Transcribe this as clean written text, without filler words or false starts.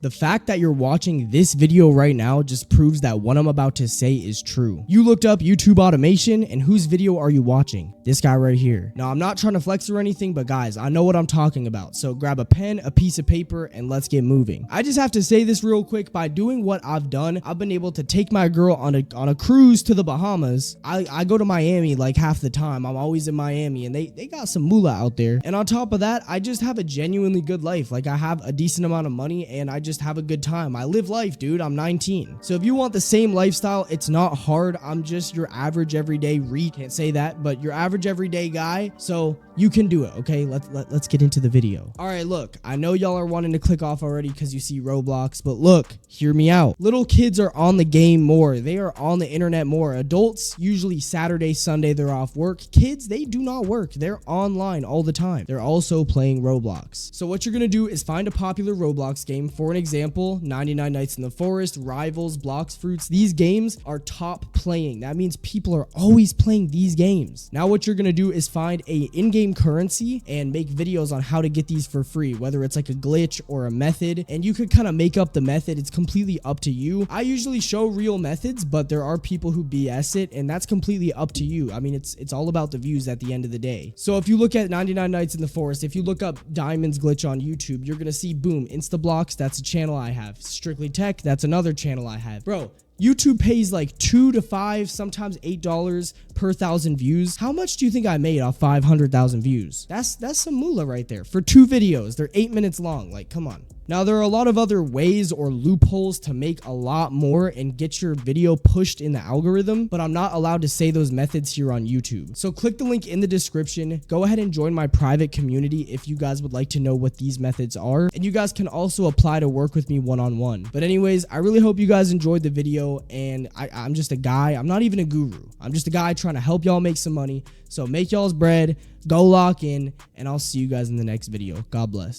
The fact that you're watching this video right now just proves that what I'm about to say is true. You looked up YouTube automation, and whose video are you watching? This guy right here. Now, I'm not trying to flex or anything, but guys, I know what I'm talking about. So grab a pen, a piece of paper, and let's get moving. I just have to say this real quick. By doing what I've done, I've been able to take my girl on a cruise to the Bahamas. I go to Miami like half the time. I'm always in Miami, and they got some moolah out there. And on top of that, I just have a genuinely good life. Like, I have a decent amount of money, and I just have a good time. I live life, dude. I'm 19. So if you want the same lifestyle, it's not hard. I'm just your average everyday can't say that, but your average everyday guy. So you can do it, okay? Let's get into the video. All right, look, I know y'all are wanting to click off already because you see Roblox, but look, hear me out. Little kids are on the game more. They are on the internet more. Adults, usually Saturday, Sunday, they're off work. Kids, they do not work. They're online all the time. They're also playing Roblox. So what you're gonna do is find a popular Roblox game. For an example, 99 Nights in the Forest, Rivals, Bloxfruits. These games are top playing. That means people are always playing these games. Now what you're gonna do is find a in-game currency and make videos on how to get these for free, whether it's like a glitch or a method, and you could kind of make up the method. It's completely up to you. I usually show real methods, but there are people who BS it, and that's completely up to you. I mean, it's all about the views at the end of the day. So if you look at 99 Nights in the Forest, if you look up Diamonds Glitch on YouTube, you're gonna see, boom, Instablocks, that's a channel I have. Strictly Tech, that's another channel I have. Bro, YouTube pays like $2 to $5, sometimes $8 per 1,000 views. How much do you think I made off 500,000 views? That's some moolah right there for 2 videos. They're 8 minutes long. Like, come on. Now, there are a lot of other ways or loopholes to make a lot more and get your video pushed in the algorithm, but I'm not allowed to say those methods here on YouTube. So click the link in the description. Go ahead and join my private community if you guys would like to know what these methods are. And you guys can also apply to work with me one-on-one. But anyways, I really hope you guys enjoyed the video, and I'm just a guy. I'm not even a guru. I'm just a guy trying to help y'all make some money. So make y'all's bread, go lock in, and I'll see you guys in the next video. God bless.